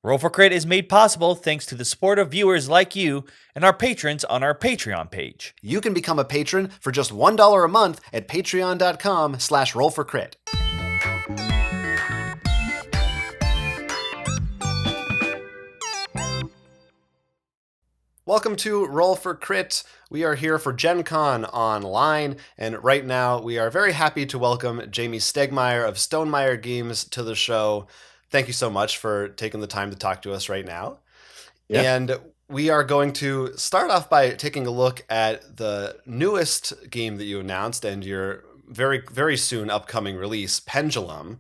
Roll for Crit is made possible thanks to the support of viewers like you and our patrons on our Patreon page. You can become a patron for just $1 a month at patreon.com/rollforcrit. Welcome to Roll for Crit. We are here for Gen Con Online, and right now we are very happy to welcome Jamey Stegmaier of Stonemaier Games to the show. Thank you so much for taking the time to talk to us right now. Yeah. And we are going to start off by taking a look at the newest game that you announced and your very, very soon upcoming release, Pendulum.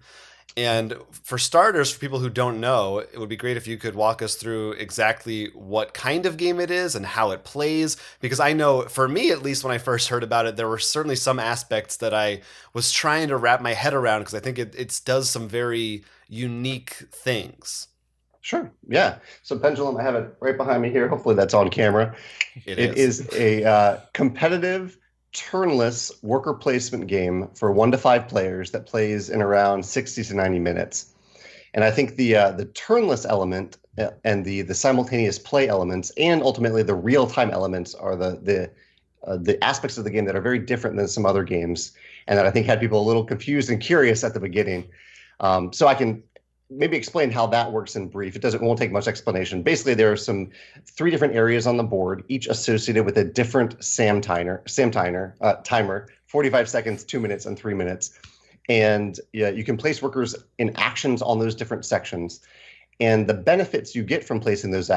And for starters, for people who don't know, it would be great if you could walk us through exactly what kind of game it is and how it plays. Because I know, for me at least, when I first heard about it, there were certainly some aspects that I was trying to wrap my head around because I think it does some very unique things. Sure. Yeah. So Pendulum, I have it right behind me here. Hopefully that's on camera. It is a competitive, turnless worker placement game for 1 to 5 players that plays in around 60 to 90 minutes. And I think the turnless element and the simultaneous play elements and ultimately the real-time elements are the aspects of the game that are very different than some other games, and that I think had people a little confused and curious at the beginning. So I can maybe explain how that works in brief. It won't take much explanation. Basically, there are 3 different areas on the board, each associated with a different timer, 45 seconds, 2 minutes, and 3 minutes. And you can place workers in actions on those different sections. And the benefits you get from placing those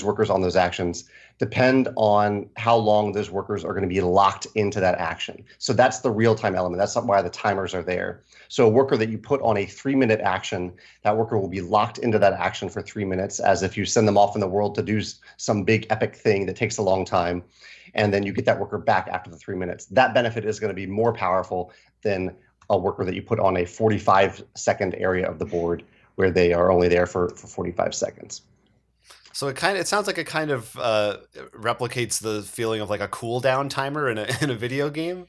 workers on those actions depend on how long those workers are going to be locked into that action. So that's the real-time element. That's why the timers are there. So a worker that you put on a 3-minute action, that worker will be locked into that action for 3 minutes, as if you send them off in the world to do some big epic thing that takes a long time, and then you get that worker back after the 3 minutes. That benefit is going to be more powerful than a worker that you put on a 45-second area of the board where they are only there for 45 seconds. So it sounds like it kind of replicates the feeling of like a cooldown timer in a video game.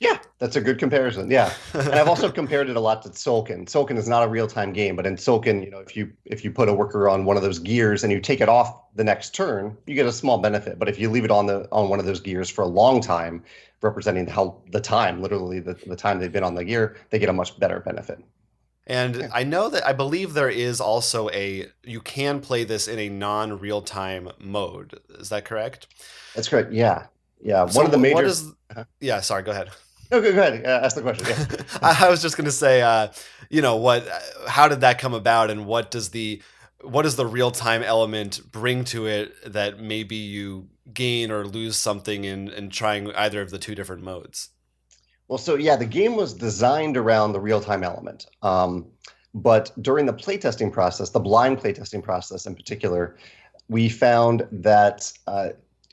Yeah, that's a good comparison. Yeah, and I've also compared it a lot to Tzolk'in. Tzolk'in is not a real-time game, but in Tzolk'in, if you put a worker on one of those gears and you take it off the next turn, you get a small benefit. But if you leave it on one of those gears for a long time, representing the time, literally the time they've been on the gear, they get a much better benefit. And I believe there is also you can play this in a non-real-time mode. Is that correct? That's correct. Yeah. Yeah. So one of the major. Yeah. Sorry. Go ahead. No, go ahead. Ask the question. Yeah. I was just going to say, how did that come about, and what does the real-time element bring to it that maybe you gain or lose something in trying either of the 2 different modes? Well, so yeah, the game was designed around the real-time element. But during the playtesting process, the blind playtesting process in particular, we found that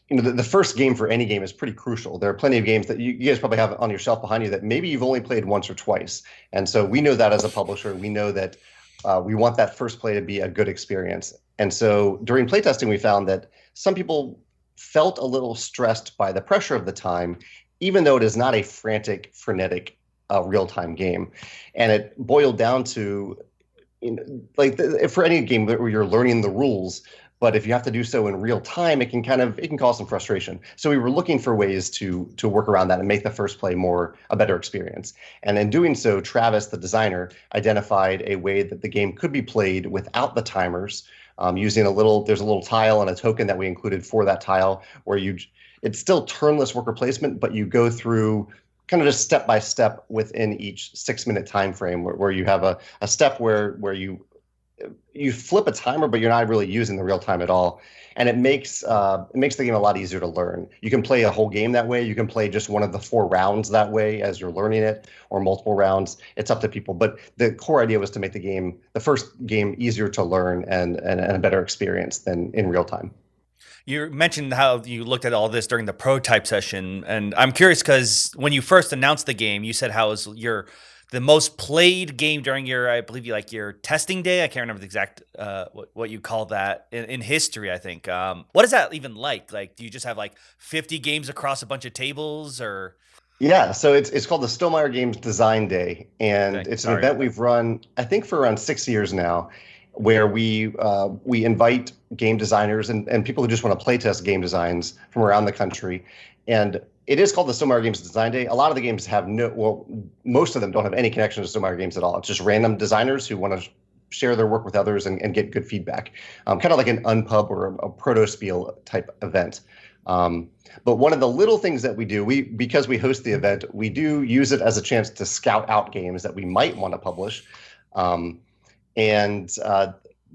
the first game for any game is pretty crucial. There are plenty of games that you guys probably have on your shelf behind you that maybe you've only played once or twice. And so we know that as a publisher, we know that we want that first play to be a good experience. And so during playtesting, we found that some people felt a little stressed by the pressure of the time, even though it is not a frantic, frenetic, real-time game. And it boiled down to, for any game where you're learning the rules, but if you have to do so in real time, it can cause some frustration. So we were looking for ways to work around that and make the first play a better experience. And in doing so, Travis, the designer, identified a way that the game could be played without the timers, using there's a little tile and a token that we included for that tile where it's still turnless worker placement, but you go through kind of just step by step within each 6-minute time frame where you have a step where you flip a timer, but you're not really using the real time at all. And it makes the game a lot easier to learn. You can play a whole game that way. You can play just one of the 4 rounds that way as you're learning it, or multiple rounds. It's up to people. But the core idea was to make the first game easier to learn and a better experience than in real time. You mentioned how you looked at all this during the prototype session, and I'm curious because when you first announced the game, you said how it was the most played game during your testing day. I can't remember the exact what you call that in history, I think. What is that even like? Like, do you just have 50 games across a bunch of tables, or? Yeah, so it's called the Stonemaier Games Design Day, and it's an event we've run, I think, for around 6 years now. where we invite game designers and people who just want to playtest game designs from around the country. And it is called the Stonemaier Games Design Day. A lot of the games have most of them don't have any connection to Stonemaier Games at all. It's just random designers who want to share their work with others and get good feedback. Kind of like an unpub or a proto-spiel type event. But one of the little things that we do, because we host the event, we do use it as a chance to scout out games that we might want to publish.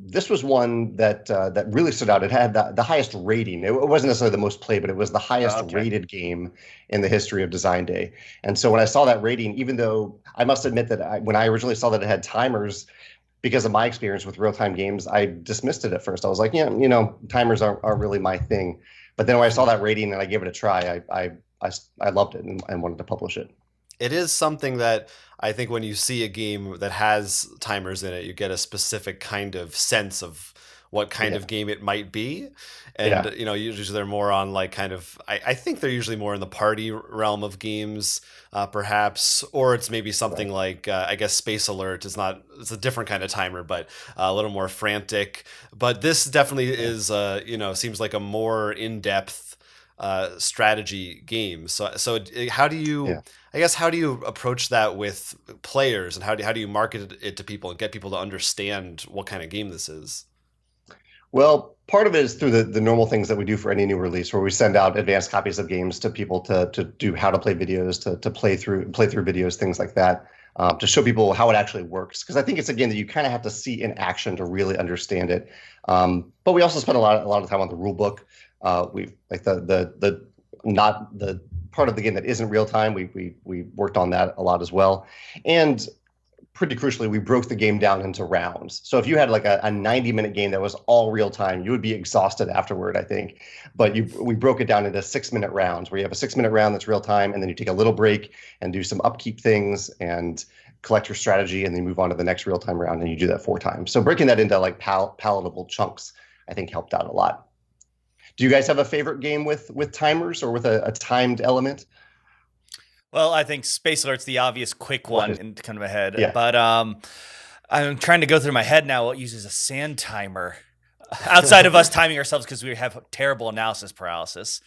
This was one that really stood out. It had the highest rating. It wasn't necessarily the most played, but it was the highest rated game in the history of Design Day. And so when I saw that rating, even though I must admit that when I originally saw that it had timers, because of my experience with real-time games, I dismissed it at first. I was like, yeah, timers aren't really my thing. But then when I saw that rating and I gave it a try, I loved it and wanted to publish it. It is something that I think when you see a game that has timers in it, you get a specific kind of sense of what kind of game it might be. And, usually they're more on like kind of, I think they're usually more in the party realm of games, perhaps, or it's maybe something like, I guess Space Alert it's a different kind of timer, but a little more frantic. But this definitely is, seems like a more in-depth strategy game. So how do you, I guess, how do you approach that with players, and how do you market it to people and get people to understand what kind of game this is? Well, part of it is through the normal things that we do for any new release, where we send out advanced copies of games to people to do how to play videos, to play through videos, things like that, to show people how it actually works. Because I think it's a game that you kind of have to see in action to really understand it. But we also spend a lot of time on the rule book. We like the not the part of the game that isn't real time. We worked on that a lot as well, and pretty crucially, we broke the game down into rounds. So if you had like a 90-minute game that was all real time, you would be exhausted afterward, I think. But we broke it down into 6-minute rounds, where you have a 6-minute round that's real time, and then you take a little break and do some upkeep things and collect your strategy, and then move on to the next real time round, and you do that 4 times. So breaking that into like palatable chunks, I think helped out a lot. Do you guys have a favorite game with timers or with a timed element? Well, I think Space Alert's the obvious quick one in kind of my head. Yeah. But I'm trying to go through my head now what uses a sand timer. Outside of us timing ourselves because we have terrible analysis paralysis.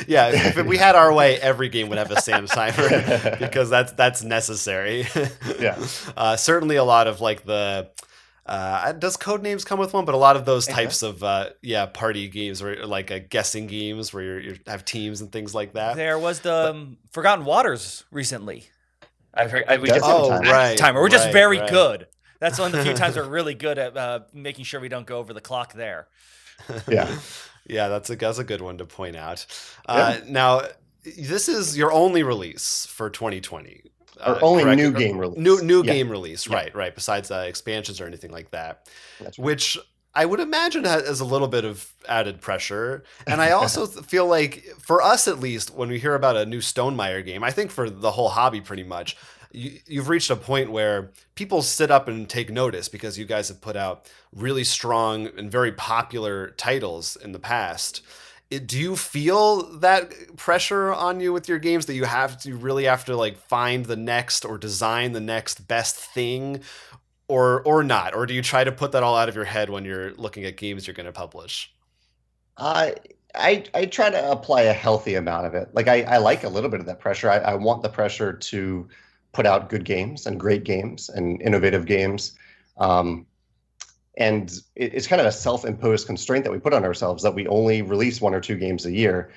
Yeah, if we had our way, every game would have a sand timer because that's necessary. Yeah. Certainly a lot of like the... does Codenames come with one? But a lot of those types of party games, or like guessing games where you have teams and things like that. There was the Forgotten Waters recently. Timer. We're just very good. That's one of the few times we're really good at making sure we don't go over the clock there. Yeah. Yeah, that's a good one to point out. Now, this is your only release for 2020. Or only new game release. New game release, right. Besides expansions or anything like that. That's right. Which I would imagine has a little bit of added pressure. And I also feel like, for us at least, when we hear about a new Stonemaier game, I think for the whole hobby pretty much, you've reached a point where people sit up and take notice because you guys have put out really strong and very popular titles in the past. Do you feel that pressure on you with your games that you really have to like find the next or design the next best thing, or not? Or do you try to put that all out of your head when you're looking at games you're going to publish? I try to apply a healthy amount of it. Like I like a little bit of that pressure. I want the pressure to put out good games and great games and innovative games. And it's kind of a self-imposed constraint that we put on ourselves, that we only release 1 or 2 games a year.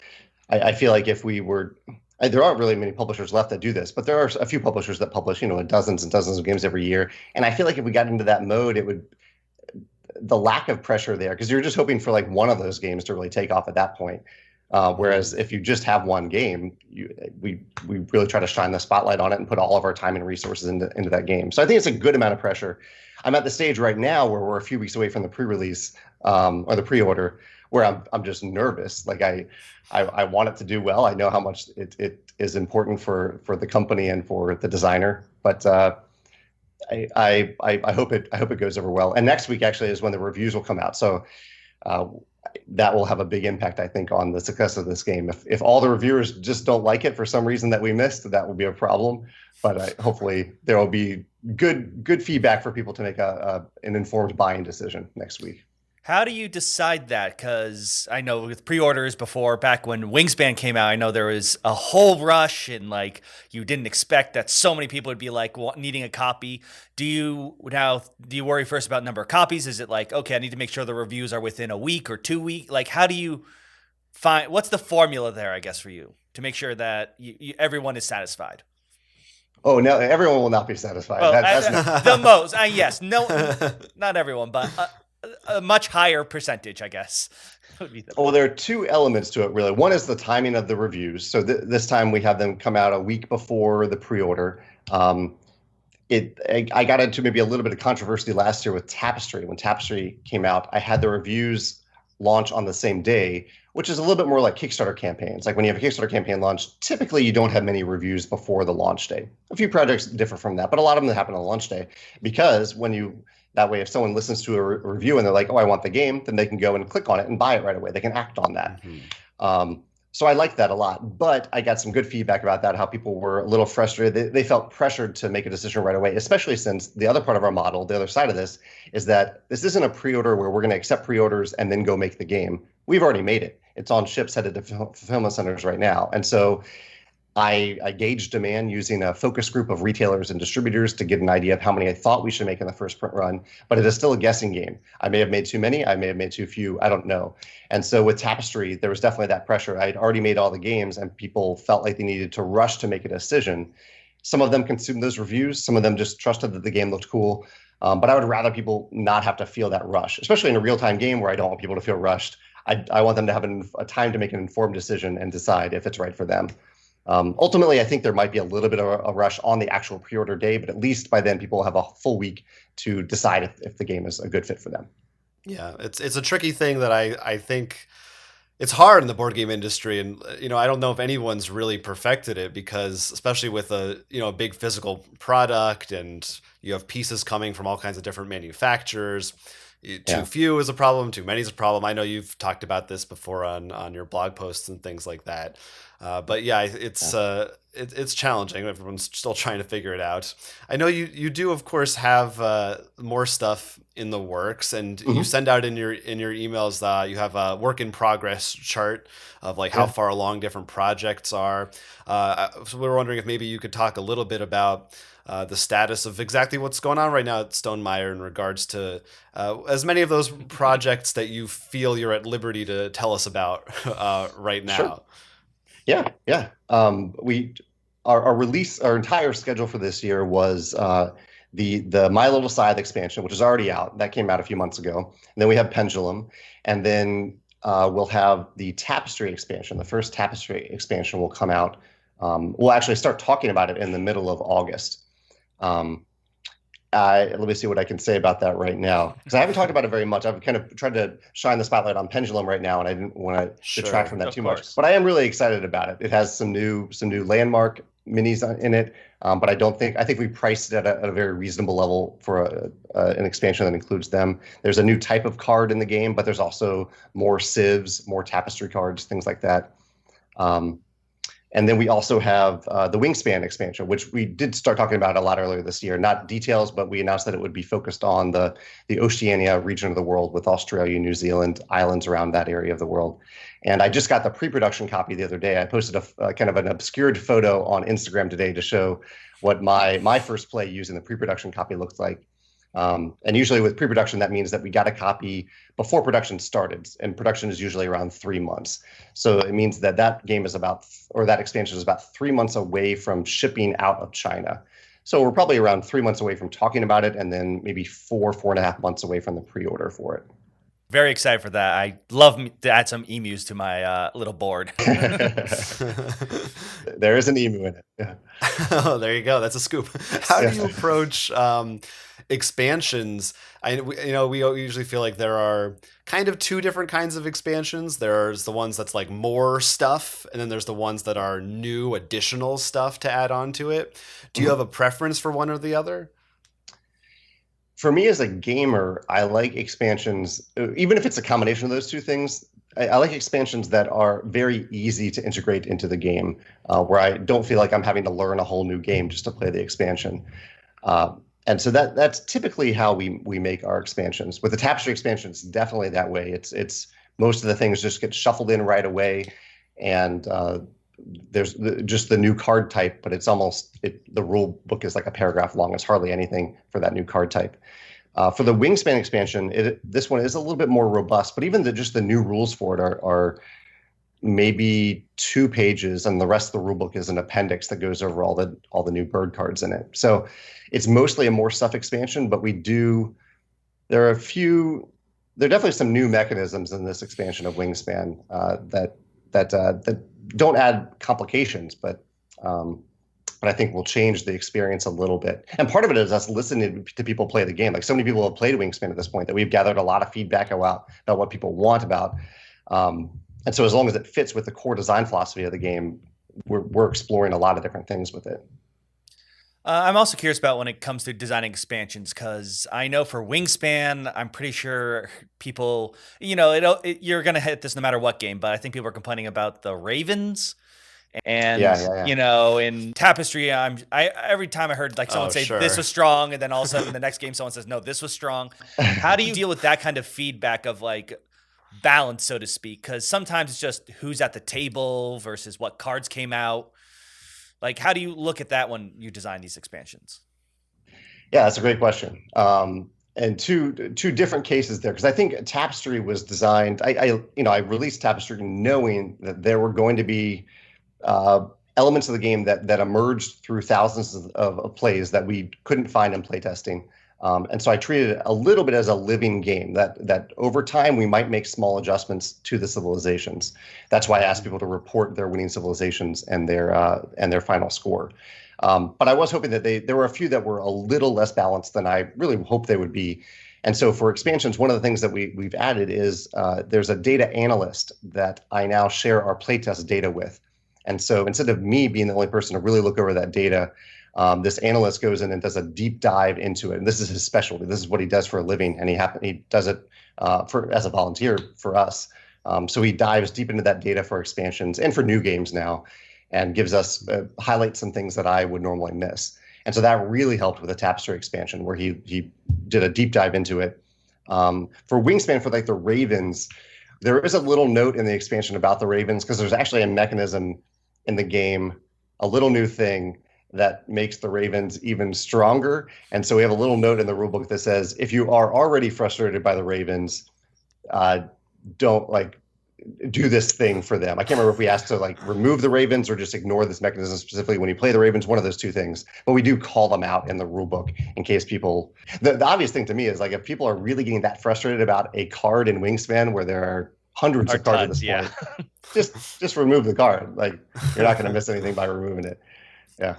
I feel like if we were, there aren't really many publishers left that do this, but there are a few publishers that publish, dozens and dozens of games every year. And I feel like if we got into that mode, the lack of pressure there, because you're just hoping for like one of those games to really take off at that point. Whereas if you just have one game, we really try to shine the spotlight on it and put all of our time and resources into that game. So I think it's a good amount of pressure. I'm at the stage right now where we're a few weeks away from the pre-release or the pre-order, where I'm just nervous. Like I want it to do well. I know how much it is important for the company and for the designer, but I hope it goes over well. And next week actually is when the reviews will come out. So that will have a big impact, I think, on the success of this game. If all the reviewers just don't like it for some reason that we missed, that will be a problem. But hopefully there will be good feedback for people to make an informed buying decision next week. How do you decide that? Because I know with pre-orders before, back when Wingspan came out, I know there was a whole rush and like you didn't expect that so many people would be like needing a copy. Do you worry first about number of copies? Is it like, okay, I need to make sure the reviews are within a week or 2 weeks? Like, how do you find, what's the formula there, I guess, for you to make sure that everyone is satisfied? Oh, no, everyone will not be satisfied. Well, the most, yes, no, not everyone, but a much higher percentage, I guess. Would be well, there are two elements to it, really. One is the timing of the reviews. So this time we have them come out a week before the pre-order. I got into maybe a little bit of controversy last year with Tapestry. When Tapestry came out, I had the reviews launch on the same day, which is a little bit more like Kickstarter campaigns. Like when you have a Kickstarter campaign launch, typically you don't have many reviews before the launch day. A few projects differ from that, but a lot of them happen on launch day because that way, if someone listens to a review and they're like, oh, I want the game, then they can go and click on it and buy it right away. They can act on that. Mm-hmm. So I like that a lot. But I got some good feedback about that, how people were a little frustrated. They felt pressured to make a decision right away, especially since the other part of our model, the other side of this, is that this isn't a pre-order where we're going to accept pre-orders and then go make the game. We've already made it. It's on ships headed to fulfillment centers right now. And so I gauged demand using a focus group of retailers and distributors to get an idea of how many I thought we should make in the first print run, but it is still a guessing game. I may have made too many, I may have made too few, I don't know. And so with Tapestry, there was definitely that pressure. I had already made all the games and people felt like they needed to rush to make a decision. Some of them consumed those reviews, some of them just trusted that the game looked cool. But I would rather people not have to feel that rush, especially in a real-time game where I don't want people to feel rushed. I want them to have a time to make an informed decision and decide if it's right for them. Ultimately, I think there might be a little bit of a rush on the actual pre-order day, but at least by then people will have a full week to decide if the game is a good fit for them. Yeah, it's a tricky thing that I think it's hard in the board game industry, and I don't know if anyone's really perfected it because especially with a big physical product and you have pieces coming from all kinds of different manufacturers. Too few is a problem. Too many is a problem. I know you've talked about this before on your blog posts and things like that. But yeah, it's challenging. Everyone's still trying to figure it out. I know you do, of course, have more stuff in the works, and mm-hmm. you send out in your emails you have a work in progress chart of like how far along different projects are. So we were wondering if maybe you could talk a little bit about the status of exactly what's going on right now at Stonemaier in regards to as many of those projects that you feel you're at liberty to tell us about right now. Sure. Yeah. Our entire schedule for this year was the My Little Scythe expansion, which is already out. That came out a few months ago. And then we have Pendulum, and then we'll have the Tapestry expansion. The first Tapestry expansion will come out. We'll actually start talking about it in the middle of August. Let me see what I can say about that right now, because I haven't talked about it very much. I've kind of tried to shine the spotlight on Pendulum right now, and I didn't want to detract from that too much. But I am really excited about it. It has some new landmark minis in it, but I think we priced it at a very reasonable level for an expansion that includes them. There's a new type of card in the game, but there's also more civs, more tapestry cards, things like that. And then we also have the Wingspan expansion, which we did start talking about a lot earlier this year. Not details, but we announced that it would be focused on the Oceania region of the world with Australia, New Zealand, islands around that area of the world. And I just got the pre-production copy the other day. I posted a kind of an obscured photo on Instagram today to show what my first play using the pre-production copy looked like. And usually with pre-production, that means that we got a copy before production started, and production is usually around 3 months. So it means that game is that expansion is about 3 months away from shipping out of China. So we're probably around 3 months away from talking about it, and then maybe 4.5 months away from the pre-order for it. Very excited for that. I love to add some emus to my little board. There is an emu in it. Yeah. Oh, there you go. That's a scoop. How do you approach expansions? We usually feel like there are kind of two different kinds of expansions. There's the ones that's like more stuff, and then there's the ones that are new additional stuff to add on to it. Do you have a preference for one or the other? For me as a gamer, I like expansions, even if it's a combination of those two things. I like expansions that are very easy to integrate into the game, where I don't feel like I'm having to learn a whole new game just to play the expansion. And so that's typically how we make our expansions. With the Tapestry expansion, it's definitely that way. It's most of the things just get shuffled in right away, and there's just the new card type, but it's almost the rule book is like a paragraph long. It's hardly anything for that new card type. For the Wingspan expansion, this one is a little bit more robust, but even just the new rules for it are maybe 2 pages, and the rest of the rule book is an appendix that goes over all the new bird cards in it. So it's mostly a more stuff expansion, but there are definitely some new mechanisms in this expansion of Wingspan that don't add complications, but I think will change the experience a little bit. And part of it is us listening to people play the game. Like, so many people have played Wingspan at this point that we've gathered a lot of feedback about what people want about. And so as long as it fits with the core design philosophy of the game, we're exploring a lot of different things with it. I'm also curious about when it comes to designing expansions, because I know for Wingspan, I'm pretty sure people, you're going to hit this no matter what game, but I think people are complaining about the ravens. And in Tapestry, every time I heard like someone say this was strong, and then all of a sudden the next game someone says no, this was strong. How do you deal with that kind of feedback of like balance, so to speak? Because sometimes it's just who's at the table versus what cards came out. Like, how do you look at that when you design these expansions? Yeah, that's a great question. And two different cases there, because I think Tapestry was designed. I released Tapestry knowing that there were going to be elements of the game that emerged through thousands of plays that we couldn't find in playtesting. And so I treated it a little bit as a living game that over time we might make small adjustments to the civilizations. That's why I asked people to report their winning civilizations and their final score. But I was hoping that there were a few that were a little less balanced than I really hoped they would be. And so for expansions, one of the things that we've added is there's a data analyst that I now share our playtest data with. And so instead of me being the only person to really look over that data, this analyst goes in and does a deep dive into it. And this is his specialty. This is what he does for a living. And he does it as a volunteer for us. So he dives deep into that data for expansions and for new games now, and gives us highlights some things that I would normally miss. And so that really helped with the Tapestry expansion, where he did a deep dive into it. For Wingspan, for like the ravens, there is a little note in the expansion about the ravens, because there's actually a mechanism in the game, a little new thing that makes the ravens even stronger. And so we have a little note in the rulebook that says, if you are already frustrated by the ravens, don't do this thing for them. I can't remember if we asked to remove the ravens or just ignore this mechanism specifically when you play the ravens, one of those two things. But we do call them out in the rulebook in case people, the obvious thing to me is if people are really getting that frustrated about a card in Wingspan where there are hundreds of cards at this point, just remove the card. You're not going to miss anything by removing it. Yeah.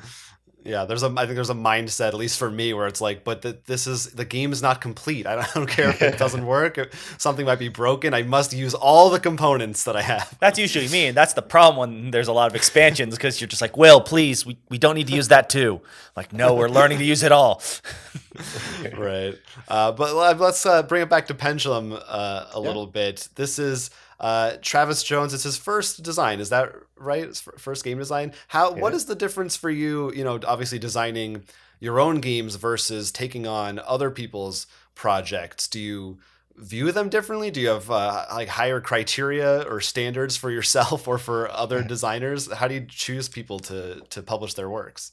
Yeah, I think there's a mindset, at least for me, where it's but the game is not complete. I don't care if it doesn't work, if something might be broken. I must use all the components that I have. That's usually me, and that's the problem when there's a lot of expansions, because you're just like, Will, please, we don't need to use that too. No, we're learning to use it all. Right. But let's bring it back to Pendulum a little bit. This is Travis Jones. It's his first design. Is that right? His first game design. What is the difference for you? Obviously designing your own games versus taking on other people's projects. Do you view them differently? Do you have higher criteria or standards for yourself or for other designers? How do you choose people to publish their works?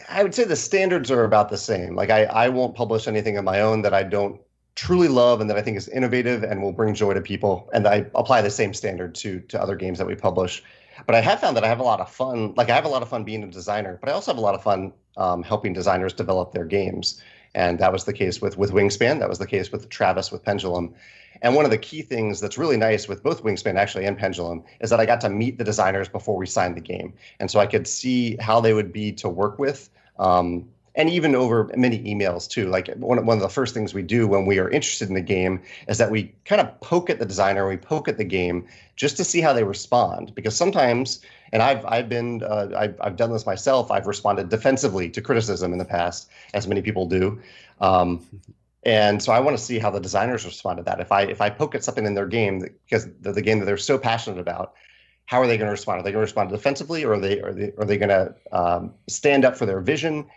I would say the standards are about the same. I won't publish anything of my own that I don't truly love and that I think is innovative and will bring joy to people. And I apply the same standard to other games that we publish. But I have found that I have a lot of fun. I have a lot of fun being a designer, but I also have a lot of fun helping designers develop their games. And that was the case with Wingspan. That was the case with Travis with Pendulum. And one of the key things that's really nice with both Wingspan actually and Pendulum is that I got to meet the designers before we signed the game. And so I could see how they would be to work with. And even over many emails too. One of the first things we do when we are interested in the game is that we kind of poke at the designer, we poke at the game just to see how they respond. Because sometimes And I've done this myself. I've responded defensively to criticism in the past, as many people do. And so I want to see how the designers respond to that. If I poke at something in their game because the game that they're so passionate about, how are they going to respond? Are they going to respond defensively, or are they going to stand up for their vision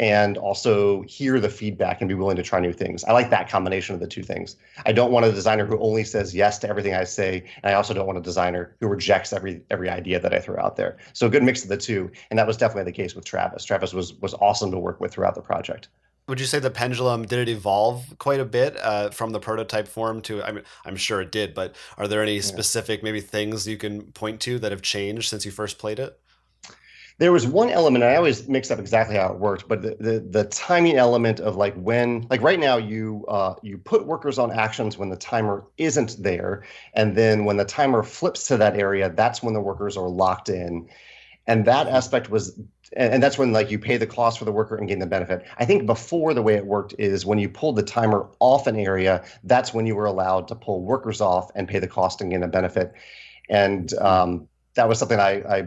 and also hear the feedback and be willing to try new things? I like that combination of the two things. I don't want a designer who only says yes to everything I say, and I also don't want a designer who rejects every idea that I throw out there. So a good mix of the two, and that was definitely the case with Travis. Travis was awesome to work with throughout the project. Would you say the Pendulum, did it evolve quite a bit from the prototype form to, I mean, I'm sure it did, but are there any specific maybe things you can point to that have changed since you first played it? There was one element, and I always mix up exactly how it worked, but the timing element of like when, like right now you put workers on actions when the timer isn't there, and then when the timer flips to that area, that's when the workers are locked in. And that aspect was, and that's when like you pay the cost for the worker and gain the benefit. I think before the way it worked is when you pulled the timer off an area, that's when you were allowed to pull workers off and pay the cost and gain the benefit. And that was something I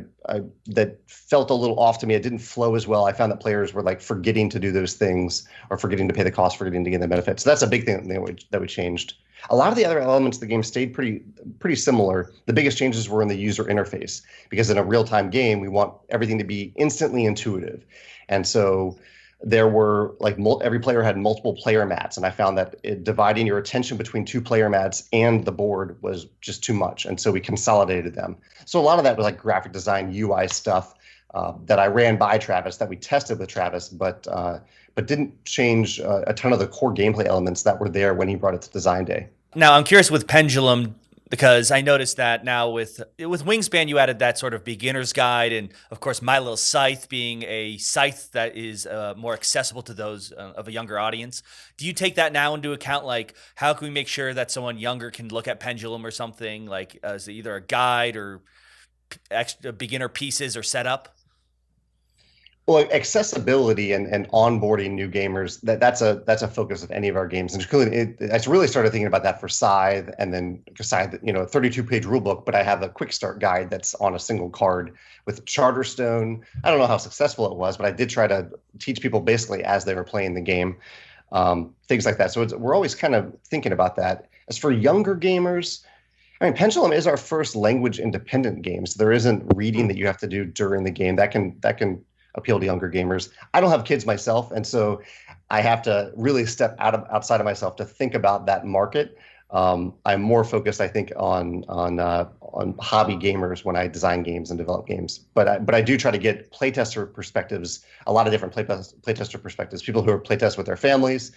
that felt a little off to me. It didn't flow as well. I found that players were like forgetting to do those things or forgetting to pay the cost, forgetting to gain the benefit. So that's a big thing that we changed. A lot of the other elements of the game stayed pretty similar. The biggest changes were in the user interface, because in a real-time game, we want everything to be instantly intuitive. And so there were like every player had multiple player mats, and I found that dividing your attention between two player mats and the board was just too much. And so we consolidated them. So a lot of that was like graphic design, UI stuff that I ran by Travis, that we tested with Travis, but didn't change a ton of the core gameplay elements that were there when he brought it to design day. Now, I'm curious with Pendulum, because I noticed that now with Wingspan, you added that sort of beginner's guide, and of course, My Little Scythe being a scythe that is more accessible to those of a younger audience. Do you take that now into account? Like, how can we make sure that someone younger can look at Pendulum or something, like as either a guide or extra beginner pieces or setup? Well, accessibility and onboarding new gamers, that's a focus of any of our games. And I really started thinking about that for Scythe, and then Scythe, 32-page rulebook, but I have a quick start guide that's on a single card. With Charterstone, I don't know how successful it was, but I did try to teach people basically as they were playing the game, things like that. So we're always kind of thinking about that. As for younger gamers, I mean, Pendulum is our first language independent game, so there isn't reading that you have to do during the game. That can appeal to younger gamers. I don't have kids myself, and so I have to really step outside of myself to think about that market. I'm more focused, I think, on hobby gamers when I design games and develop games. But I do try to get playtester perspectives, a lot of different playtester perspectives, people who are playtest with their families,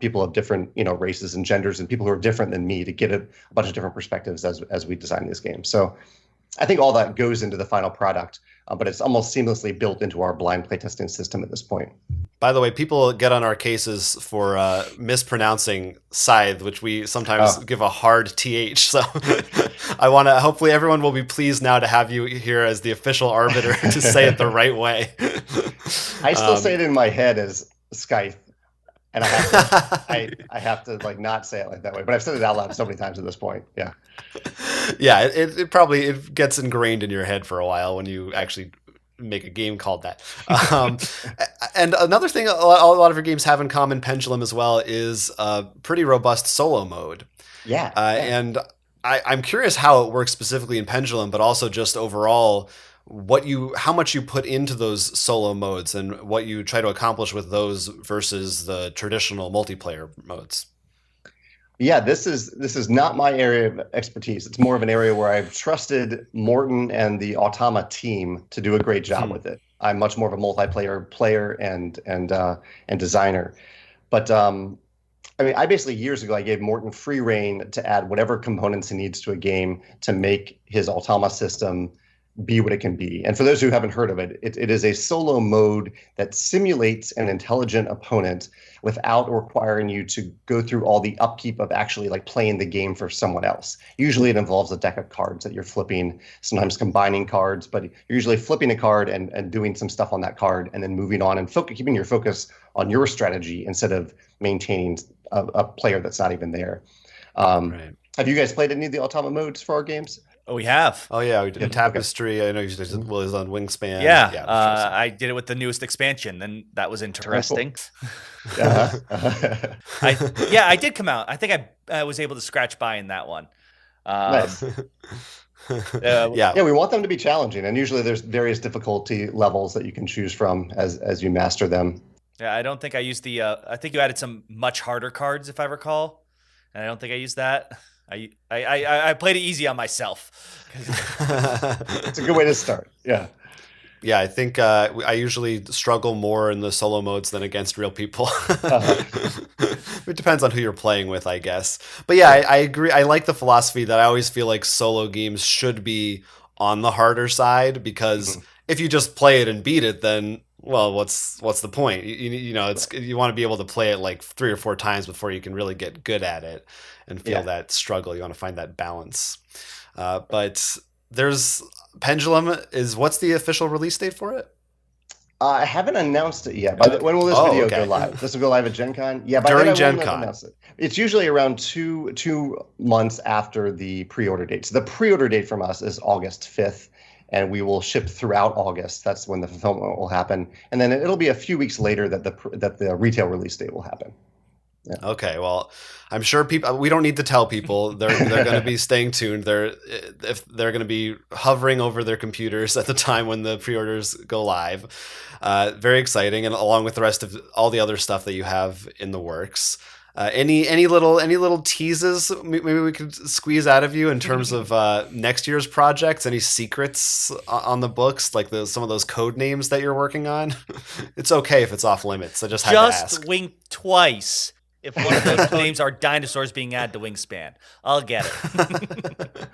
people of different races and genders, and people who are different than me, to get a bunch of different perspectives as we design this game. So I think all that goes into the final product, but it's almost seamlessly built into our blind playtesting system at this point. By the way, people get on our cases for mispronouncing Scythe, which we sometimes give a hard TH. So hopefully everyone will be pleased now to have you here as the official arbiter to say it the right way. I still say it in my head as Scythe. And I have to like not say it like that way, but I've said it out loud so many times at this point. Yeah. Yeah, it probably gets ingrained in your head for a while when you actually make a game called that. And another thing a lot of your games have in common, Pendulum as well, is a pretty robust solo mode. Yeah. And I'm curious how it works specifically in Pendulum, but also just overall how much you put into those solo modes and what you try to accomplish with those versus the traditional multiplayer modes. Yeah, this is not my area of expertise. It's more of an area where I've trusted Morton and the Automa team to do a great job with it. I'm much more of a multiplayer player and designer. But I mean, I basically years ago I gave Morton free reign to add whatever components he needs to a game to make his Automa system be what it can be. And for those who haven't heard of it, it is a solo mode that simulates an intelligent opponent without requiring you to go through all the upkeep of actually like playing the game for someone else. Usually it involves a deck of cards that you're flipping, sometimes combining cards, but you're usually flipping a card and doing some stuff on that card and then moving on and keeping your focus on your strategy instead of maintaining a player that's not even there. Right. Have you guys played any of the Automa modes for our games? Oh, we have. Oh yeah, we did Yeah, Tapestry. I know you did Will's on Wingspan. Yeah, I'm sure so. I did it with the newest expansion, and that was interesting. Yeah. I did come out. I think I was able to scratch by in that one. Nice. Yeah. Yeah, we want them to be challenging, and usually there's various difficulty levels that you can choose from as you master them. Yeah, I don't think I used the. I think you added some much harder cards, if I recall, and I don't think I used that. I played it easy on myself. It's a good way to start. Yeah. Yeah, I think I usually struggle more in the solo modes than against real people. It depends on who you're playing with, I guess. But yeah, I agree. I like the philosophy that I always feel like solo games should be on the harder side, because if you just play it and beat it, then well, what's the point? You know, it's you want to be able to play it like 3 or 4 times before you can really get good at it and feel that struggle. You want to find that balance. But there's Pendulum is what's the official release date for it? I haven't announced it yet. When will this video go live? This will go live at Gen Con? Yeah, during Gen Con. It's usually around two months after the pre-order date. So the pre-order date from us is August 5th, and we will ship throughout August. That's when the fulfillment will happen. And then it'll be a few weeks later that the retail release date will happen. Yeah. Okay, well, I'm sure people. We don't need to tell people. They're going to be staying tuned. They're going to be hovering over their computers at the time when the pre-orders go live. Very exciting, and along with the rest of all the other stuff that you have in the works. Any little teases maybe we could squeeze out of you in terms of next year's projects? Any secrets on the books, like some of those code names that you're working on? It's okay if it's off limits. I just had to ask. Wink twice. If one of those names are dinosaurs being added to Wingspan, I'll get it.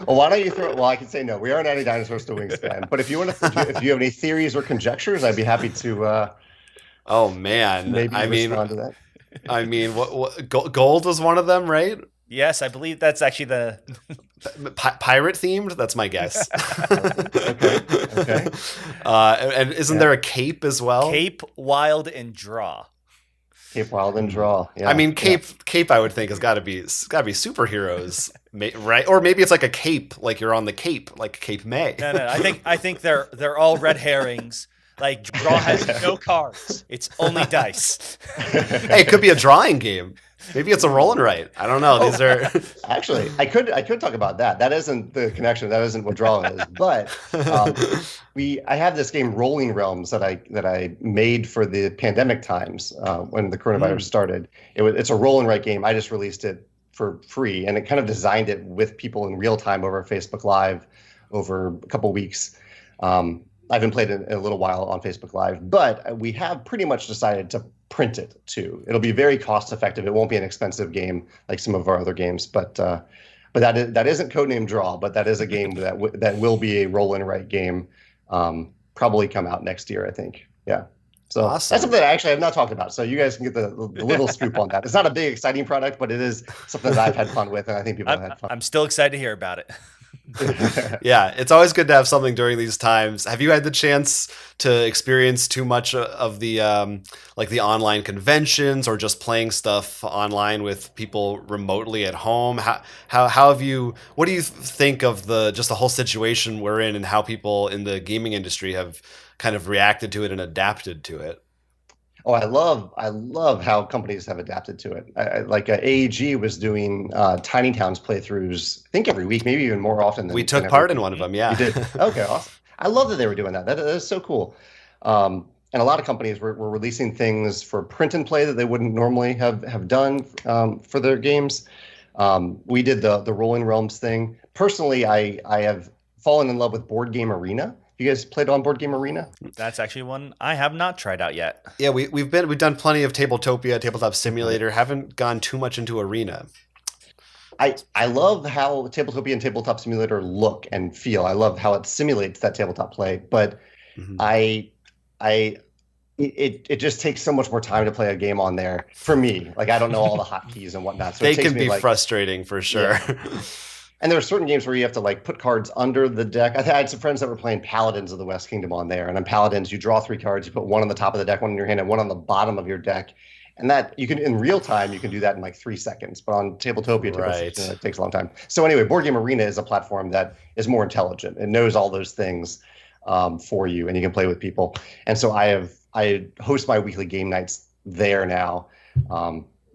Well, why don't you throw it? Well, I can say no. We aren't adding dinosaurs to Wingspan. But if you have any theories or conjectures, I'd be happy to. Oh man, maybe respond to that. I mean, what gold was one of them, right? Yes, I believe that's actually the pirate themed. That's my guess. Okay. And isn't there a cape as well? Cape, wild, and draw. Cape, wild, and draw. Yeah. I mean, cape. I would think has got to be superheroes, right? Or maybe it's like a cape, like you're on the Cape, like Cape May. No. I think they're all red herrings. Like draw has no cards; it's only dice. Hey, it could be a drawing game. Maybe it's a roll and write. I don't know. These are actually I could talk about that. That isn't the connection. That isn't what drawing is. But I have this game Rolling Realms that I made for the pandemic times when the coronavirus started. It's a roll and write game. I just released it for free, and it kind of designed it with people in real time over Facebook Live over a couple weeks. I haven't played it in a little while on Facebook Live, but we have pretty much decided to print it too. It'll be very cost effective. It won't be an expensive game like some of our other games, but that isn't Codename Draw, but that is a game that will be a roll and write game. Probably come out next year, I think. Yeah. So awesome. That's something that actually I've not talked about. So you guys can get the little scoop on that. It's not a big exciting product, but it is something that I've had fun with, and I think people have had fun. I'm still excited to hear about it. Yeah, it's always good to have something during these times. Have you had the chance to experience too much of the like the online conventions or just playing stuff online with people remotely at home? How have you? What do you think of the whole situation we're in and how people in the gaming industry have kind of reacted to it and adapted to it? Oh, I love how companies have adapted to it. Like AEG was doing Tiny Towns playthroughs, I think every week, maybe even more often than we took part in one of them. Yeah, you did. Okay, awesome. I love that they were doing that. That is so cool. And a lot of companies were releasing things for print and play that they wouldn't normally have done for their games. We did the Rolling Realms thing. Personally, I have fallen in love with Board Game Arena. You guys played on Board Game Arena? That's actually one I have not tried out yet. Yeah, we've done plenty of Tabletopia, Tabletop Simulator. Haven't gone too much into Arena. I love how Tabletopia and Tabletop Simulator look and feel. I love how it simulates that tabletop play, but it just takes so much more time to play a game on there for me. Like I don't know all the hotkeys and whatnot. So they can be frustrating for sure. Yeah. And there are certain games where you have to like put cards under the deck. I had some friends that were playing Paladins of the West Kingdom on there, and on Paladins you draw 3 cards, you put one on the top of the deck, one in your hand, and one on the bottom of your deck, And that you can, in real time, you can do that in like 3 seconds. But on Tabletopia, Right. it takes a long time. So anyway, Board Game Arena is a platform that is more intelligent. It knows all those things for you, and you can play with people. And so I host my weekly game nights there now.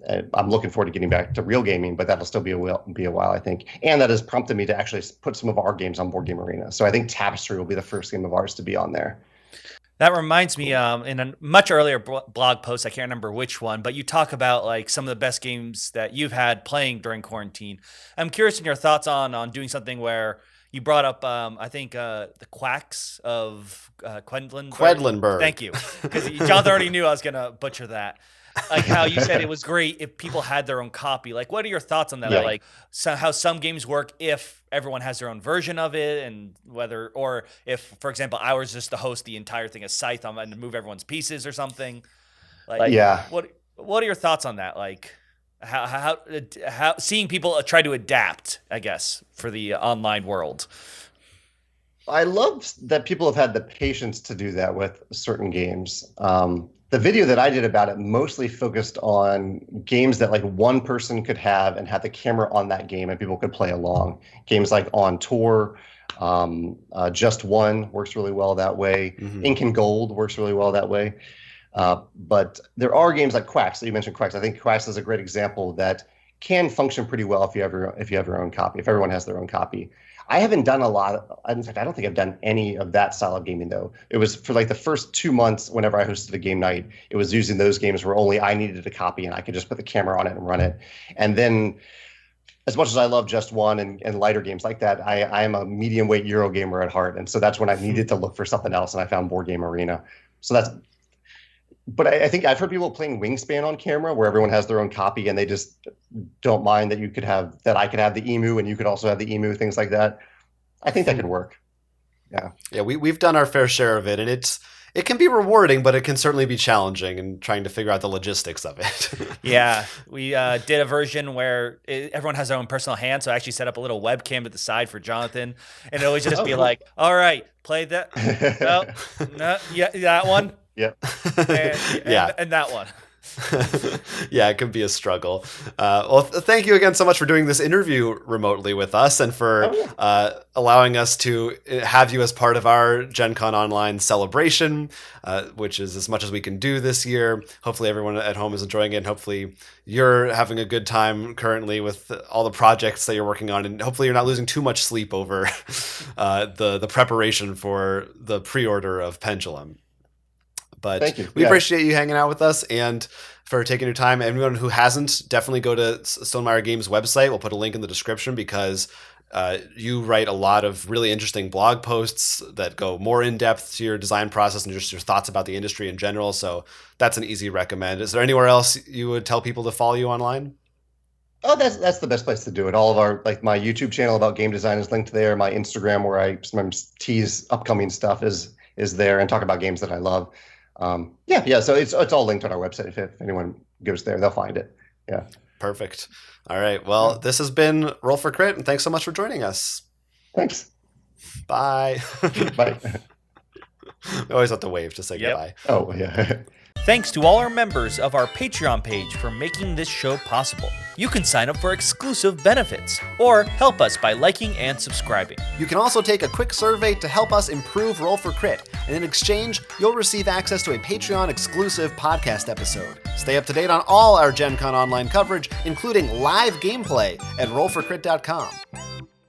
And I'm looking forward to getting back to real gaming, but that'll still be a while, I think. And that has prompted me to actually put some of our games on Board Game Arena. So I think Tapestry will be the first game of ours to be on there. That reminds me, in a much earlier blog post, I can't remember which one, but you talk about like some of the best games that you've had playing during quarantine. I'm curious in your thoughts on doing something where you brought up, I think, the Quacks of Quedlinburg. Thank you, because Jonathan already knew I was going to butcher that. Like how you said it was great if people had their own copy. Like, what are your thoughts on that? Yeah. Like, how some games work if everyone has their own version of it, and whether, or if, for example, ours just to host the entire thing as Scythe and to move everyone's pieces or something. Like, Yeah. What are your thoughts on that? Like, how seeing people try to adapt, I guess, for the online world. I love that people have had the patience to do that with certain games. The video that I did about it mostly focused on games that like one person could have and have the camera on that game and people could play along. Games like On Tour, Just One works really well that way. Mm-hmm. Ink and Gold works really well that way. But there are games like Quacks. So you mentioned Quacks. I think Quacks is a great example that can function pretty well if you have your own copy, if everyone has their own copy. I haven't done a lot. In fact, I don't think I've done any of that style of gaming, though. It was for like the first 2 months whenever I hosted a game night, it was using those games where only I needed a copy and I could just put the camera on it and run it. And then, as much as I love Just One and lighter games like that, I am a medium weight Euro gamer at heart. And so that's when I needed to look for something else, and I found Board Game Arena. So that's. But I think I've heard people playing Wingspan on camera where everyone has their own copy and they just don't mind that I could have the emu and you could also have the emu, things like that. I think that could work. Yeah. Yeah, we've done our fair share of it, and it can be rewarding, but it can certainly be challenging in trying to figure out the logistics of it. Yeah, we did a version where everyone has their own personal hand, so I actually set up a little webcam at the side for Jonathan, and it would just be like, all right, play that. No, yeah, that one. Yep. And that one. Yeah, it can be a struggle. Well, thank you again so much for doing this interview remotely with us and for allowing us to have you as part of our Gen Con Online celebration, which is as much as we can do this year. Hopefully everyone at home is enjoying it, and hopefully you're having a good time currently with all the projects that you're working on, and hopefully you're not losing too much sleep over the preparation for the pre-order of Pendulum. But thank you. We appreciate you hanging out with us and for taking your time. Anyone who hasn't, definitely go to Stonemaier Games' website. We'll put a link in the description because you write a lot of really interesting blog posts that go more in depth to your design process and just your thoughts about the industry in general. So that's an easy recommend. Is there anywhere else you would tell people to follow you online? Oh, that's the best place to do it. All of our, like my YouTube channel about game design is linked there. My Instagram, where I sometimes tease upcoming stuff, is there and talk about games that I love. So it's all linked on our website. If anyone goes there, they'll find it. Yeah. Perfect. All right. Well, this has been Roll for Crit, and thanks so much for joining us. Thanks. Bye. Bye. We always have to wave to say goodbye. Oh, yeah. Thanks to all our members of our Patreon page for making this show possible. You can sign up for exclusive benefits or help us by liking and subscribing. You can also take a quick survey to help us improve Roll for Crit, and in exchange, you'll receive access to a Patreon exclusive podcast episode. Stay up to date on all our Gen Con Online coverage, including live gameplay at rollforcrit.com.